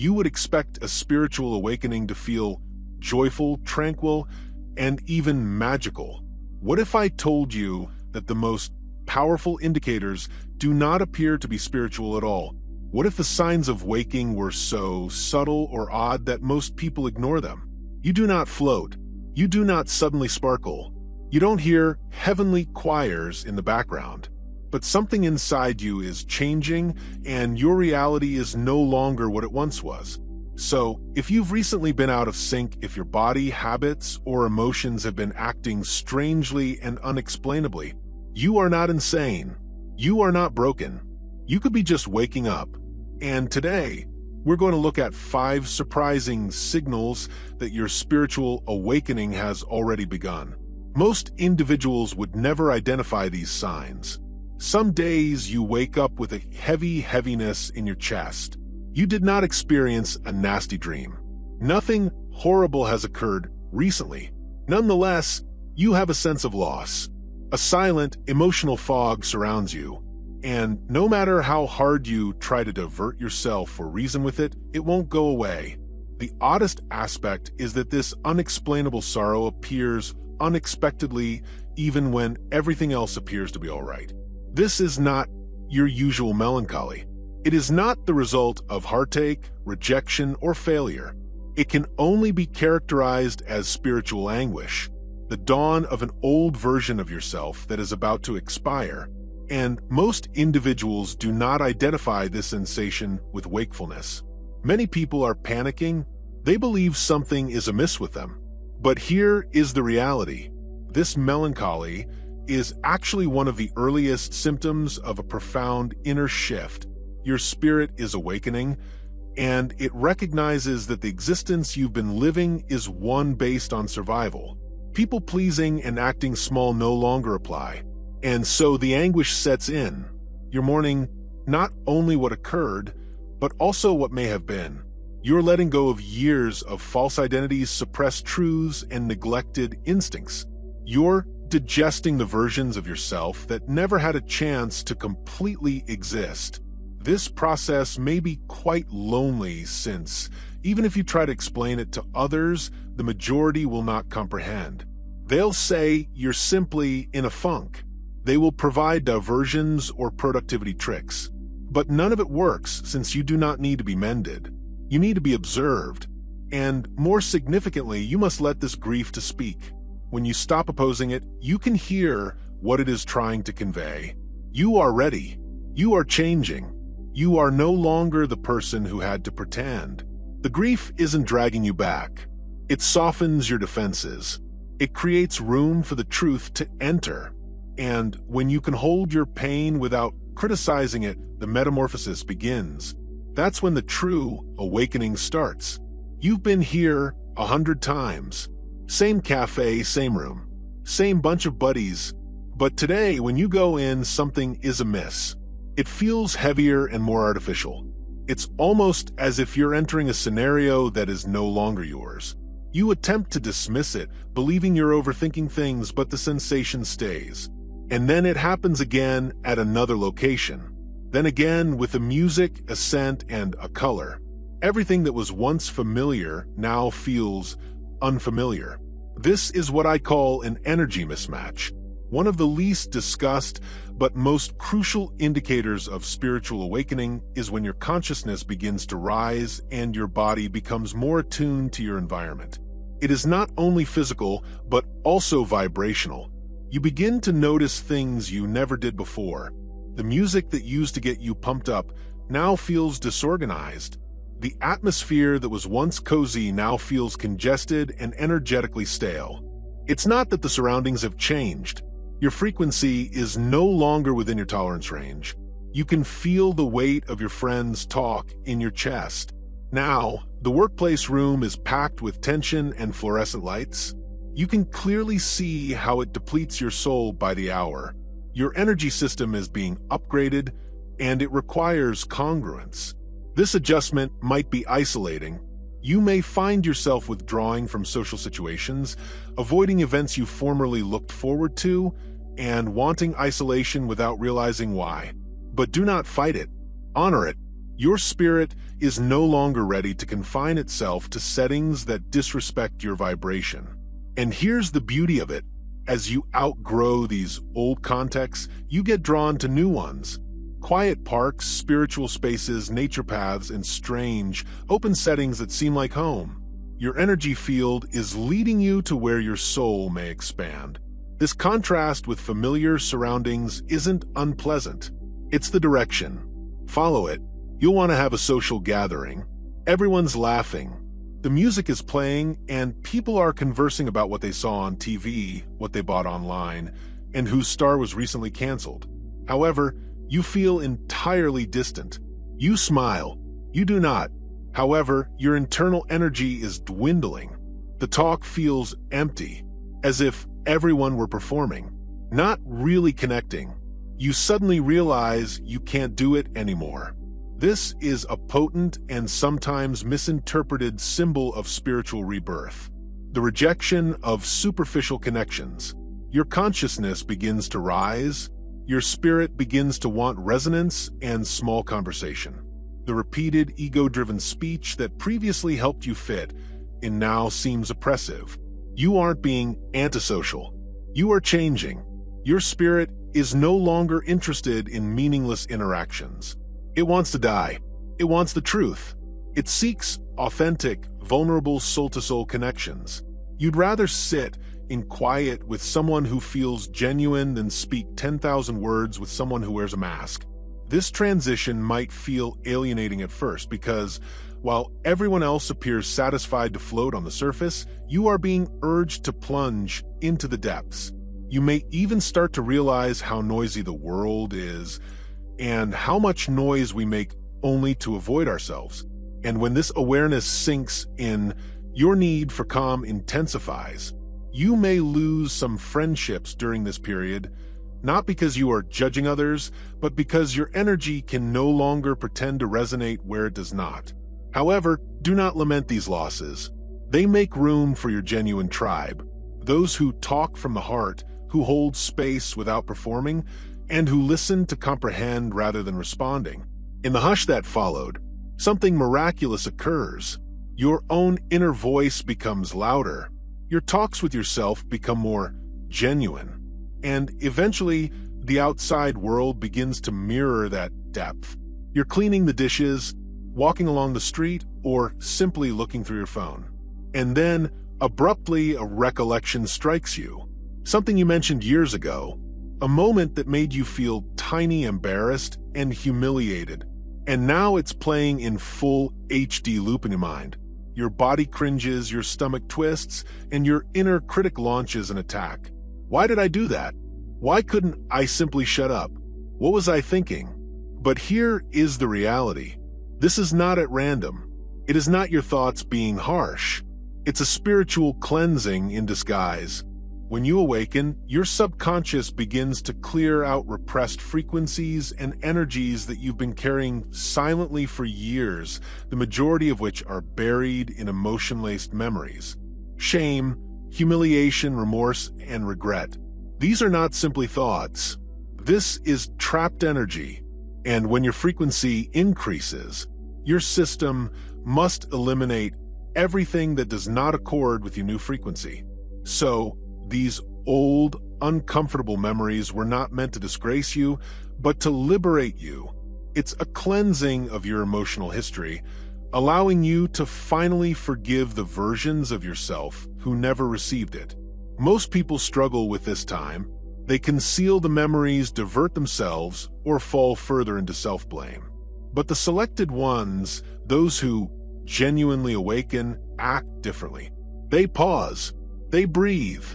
you would expect a spiritual awakening to feel joyful, tranquil, and even magical. What if I told you that the most powerful indicators do not appear to be spiritual at all? What if the signs of waking were so subtle or odd that most people ignore them? You do not float. You do not suddenly sparkle. You don't hear heavenly choirs in the background. But something inside you is changing, and your reality is no longer what it once was. So, if you've recently been out of sync, if your body, habits, or emotions have been acting strangely and unexplainably, you are not insane. You are not broken. You could be just waking up. And today, we're going to look at 5 surprising signals that your spiritual awakening has already begun. Most individuals would never identify these signs. Some days you wake up with a heaviness in your chest. You did not experience a nasty dream. Nothing horrible has occurred recently. Nonetheless, you have a sense of loss. A silent, emotional fog surrounds you. And no matter how hard you try to divert yourself or reason with it, it won't go away. The oddest aspect is that this unexplainable sorrow appears unexpectedly even when everything else appears to be all right. This is not your usual melancholy. It is not the result of heartache, rejection, or failure. It can only be characterized as spiritual anguish, the dawn of an old version of yourself that is about to expire. And most individuals do not identify this sensation with wakefulness. Many people are panicking. They believe something is amiss with them. But here is the reality. This melancholy is actually one of the earliest symptoms of a profound inner shift. Your spirit is awakening, and it recognizes that the existence you've been living is one based on survival. People-pleasing and acting small no longer apply, and so the anguish sets in. You're mourning not only what occurred, but also what may have been. You're letting go of years of false identities, suppressed truths, and neglected instincts. You're digesting the versions of yourself that never had a chance to completely exist. This process may be quite lonely since, even if you try to explain it to others, the majority will not comprehend. They'll say you're simply in a funk. They will provide diversions or productivity tricks. But none of it works since you do not need to be mended. You need to be observed. And more significantly, you must let this grief to speak. When you stop opposing it, you can hear what it is trying to convey. You are ready. You are changing. You are no longer the person who had to pretend. The grief isn't dragging you back. It softens your defenses. It creates room for the truth to enter. And when you can hold your pain without criticizing it, the metamorphosis begins. That's when the true awakening starts. You've been here 100 times. Same cafe, same room, same bunch of buddies. But today, when you go in, something is amiss. It feels heavier and more artificial. It's almost as if you're entering a scenario that is no longer yours. You attempt to dismiss it, believing you're overthinking things, but the sensation stays. And then it happens again at another location. Then again with a music, a scent, and a color. Everything that was once familiar now feels unfamiliar. This is what I call an energy mismatch. One of the least discussed but most crucial indicators of spiritual awakening is when your consciousness begins to rise and your body becomes more attuned to your environment. It is not only physical, but also vibrational. You begin to notice things you never did before. The music that used to get you pumped up now feels disorganized. The atmosphere that was once cozy now feels congested and energetically stale. It's not that the surroundings have changed. Your frequency is no longer within your tolerance range. You can feel the weight of your friends' talk in your chest. Now, the workplace room is packed with tension and fluorescent lights. You can clearly see how it depletes your soul by the hour. Your energy system is being upgraded, and it requires congruence. This adjustment might be isolating. You may find yourself withdrawing from social situations, avoiding events you formerly looked forward to, and wanting isolation without realizing why. But do not fight it. Honor it. Your spirit is no longer ready to confine itself to settings that disrespect your vibration. And here's the beauty of it. As you outgrow these old contexts, you get drawn to new ones. Quiet parks, spiritual spaces, nature paths, and strange, open settings that seem like home. Your energy field is leading you to where your soul may expand. This contrast with familiar surroundings isn't unpleasant. It's the direction. Follow it. You'll want to have a social gathering. Everyone's laughing. The music is playing, and people are conversing about what they saw on TV, what they bought online, and whose star was recently canceled. However, you feel entirely distant. You smile. You do not. However, your internal energy is dwindling. The talk feels empty, as if everyone were performing, not really connecting. You suddenly realize you can't do it anymore. This is a potent and sometimes misinterpreted symbol of spiritual rebirth, the rejection of superficial connections. Your consciousness begins to rise, your spirit begins to want resonance and small conversation. The repeated ego-driven speech that previously helped you fit in now seems oppressive. You aren't being antisocial. You are changing. Your spirit is no longer interested in meaningless interactions. It wants to die. It wants the truth. It seeks authentic, vulnerable soul-to-soul connections. You'd rather sit in quiet with someone who feels genuine than speak 10,000 words with someone who wears a mask. This transition might feel alienating at first because, while everyone else appears satisfied to float on the surface, you are being urged to plunge into the depths. You may even start to realize how noisy the world is, and how much noise we make only to avoid ourselves. And when this awareness sinks in, your need for calm intensifies. You may lose some friendships during this period, not because you are judging others, but because your energy can no longer pretend to resonate where it does not. However, do not lament these losses. They make room for your genuine tribe, those who talk from the heart, who hold space without performing, and who listen to comprehend rather than responding. In the hush that followed, something miraculous occurs. Your own inner voice becomes louder. Your talks with yourself become more genuine. And eventually, the outside world begins to mirror that depth. You're cleaning the dishes, walking along the street, or simply looking through your phone. And then, abruptly, a recollection strikes you. Something you mentioned years ago. A moment that made you feel tiny, embarrassed, and humiliated. And now it's playing in full HD loop in your mind. Your body cringes, your stomach twists, and your inner critic launches an attack. Why did I do that? Why couldn't I simply shut up? What was I thinking? But here is the reality. This is not at random. It is not your thoughts being harsh. It's a spiritual cleansing in disguise. When you awaken, your subconscious begins to clear out repressed frequencies and energies that you've been carrying silently for years, the majority of which are buried in emotion-laced memories. Shame, humiliation, remorse, and regret. These are not simply thoughts. This is trapped energy, and when your frequency increases, your system must eliminate everything that does not accord with your new frequency. So, these old, uncomfortable memories were not meant to disgrace you, but to liberate you. It's a cleansing of your emotional history, allowing you to finally forgive the versions of yourself who never received it. Most people struggle with this time. They conceal the memories, divert themselves, or fall further into self-blame. But the selected ones, those who genuinely awaken, act differently. They pause. They breathe.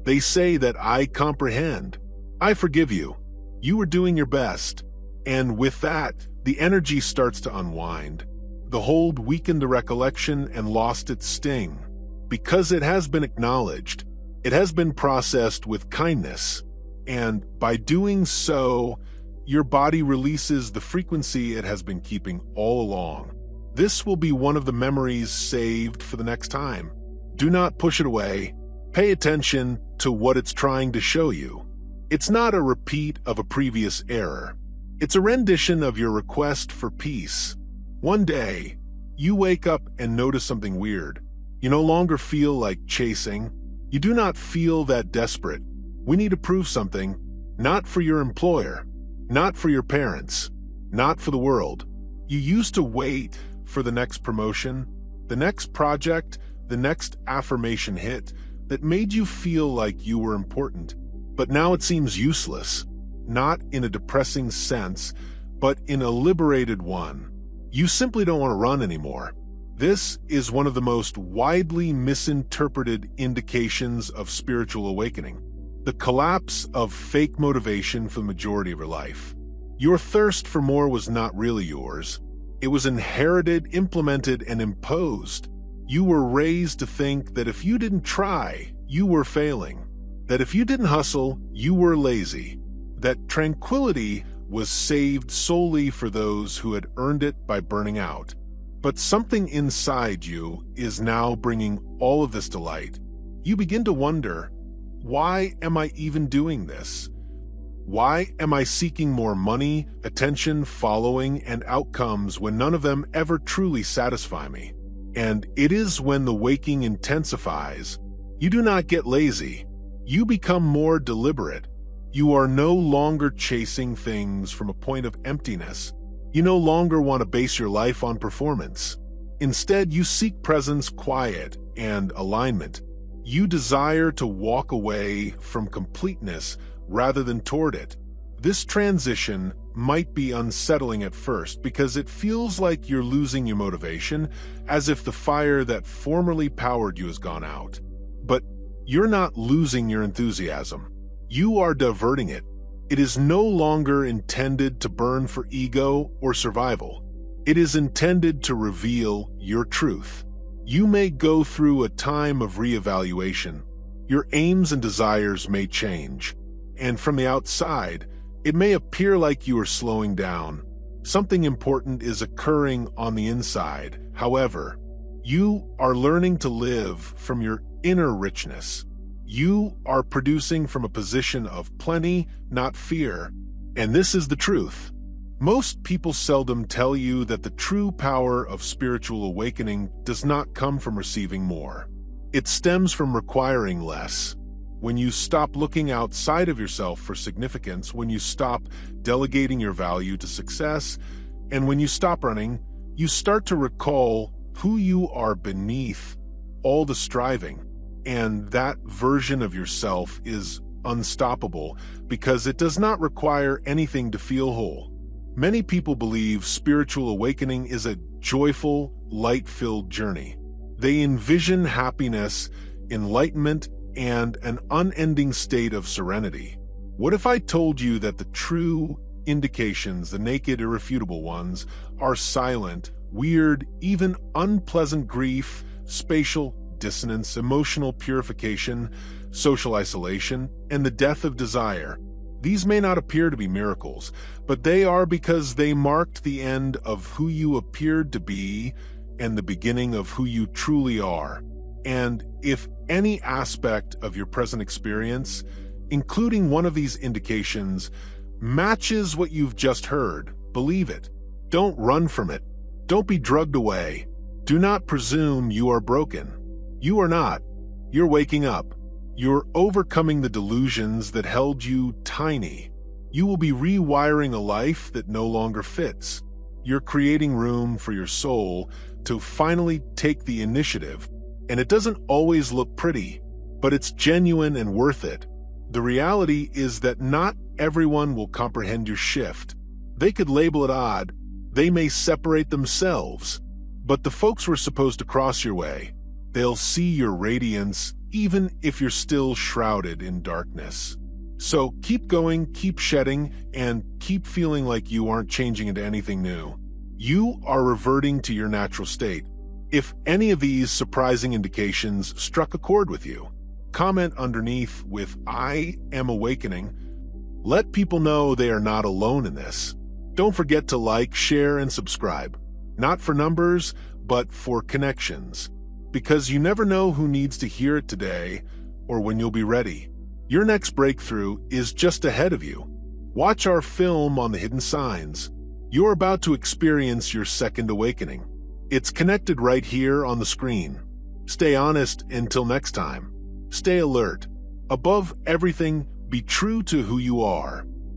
They say that I comprehend. I forgive you. You were doing your best. And with that, the energy starts to unwind. The hold weakened the recollection and lost its sting. Because it has been acknowledged, it has been processed with kindness. And by doing so, your body releases the frequency it has been keeping all along. This will be one of the memories saved for the next time. Do not push it away. Pay attention to what it's trying to show you. It's not a repeat of a previous error. It's a rendition of your request for peace. One day, you wake up and notice something weird. You no longer feel like chasing. You do not feel that desperate. We need to prove something, not for your employer, not for your parents, not for the world. You used to wait for the next promotion, the next project, the next affirmation hit that made you feel like you were important. But now it seems useless, not in a depressing sense, but in a liberated one. You simply don't want to run anymore. This is one of the most widely misinterpreted indications of spiritual awakening. The collapse of fake motivation for the majority of your life. Your thirst for more was not really yours. It was inherited, implemented, and imposed. You were raised to think that if you didn't try, you were failing. That if you didn't hustle, you were lazy. That tranquility was saved solely for those who had earned it by burning out. But something inside you is now bringing all of this to light. You begin to wonder, why am I even doing this? Why am I seeking more money, attention, following, and outcomes when none of them ever truly satisfy me? And it is when the waking intensifies. You do not get lazy. You become more deliberate. You are no longer chasing things from a point of emptiness. You no longer want to base your life on performance. Instead, you seek presence, quiet, and alignment. You desire to walk away from completeness rather than toward it. This transition might be unsettling at first because it feels like you're losing your motivation, as if the fire that formerly powered you has gone out. But you're not losing your enthusiasm. You are diverting it. It is no longer intended to burn for ego or survival. It is intended to reveal your truth. You may go through a time of reevaluation. Your aims and desires may change. And from the outside, it may appear like you are slowing down. Something important is occurring on the inside. However, you are learning to live from your inner richness. You are producing from a position of plenty, not fear. And this is the truth. Most people seldom tell you that the true power of spiritual awakening does not come from receiving more. It stems from requiring less. When you stop looking outside of yourself for significance, when you stop delegating your value to success, and when you stop running, you start to recall who you are beneath all the striving. And that version of yourself is unstoppable because it does not require anything to feel whole. Many people believe spiritual awakening is a joyful, light-filled journey. They envision happiness, enlightenment, and an unending state of serenity. What if I told you that the true indications, the naked, irrefutable ones, are silent, weird, even unpleasant grief, spatial dissonance, emotional purification, social isolation, and the death of desire? These may not appear to be miracles, but they are because they marked the end of who you appeared to be and the beginning of who you truly are. And if any aspect of your present experience, including one of these indications, matches what you've just heard, believe it. Don't run from it. Don't be drugged away. Do not presume you are broken. You are not. You're waking up. You're overcoming the delusions that held you tiny. You will be rewiring a life that no longer fits. You're creating room for your soul to finally take the initiative. And it doesn't always look pretty, but it's genuine and worth it. The reality is that not everyone will comprehend your shift. They could label it odd. They may separate themselves. But the folks who are supposed to cross your way, they'll see your radiance even if you're still shrouded in darkness. So keep going, keep shedding, and keep feeling like you aren't changing into anything new. You are reverting to your natural state. If any of these surprising indications struck a chord with you, comment underneath with "I am awakening." Let people know they are not alone in this. Don't forget to like, share, and subscribe. Not for numbers, but for connections. Because you never know who needs to hear it today or when you'll be ready. Your next breakthrough is just ahead of you. Watch our film on the hidden signs. You're about to experience your second awakening. It's connected right here on the screen. Stay honest until next time. Stay alert. Above everything, be true to who you are.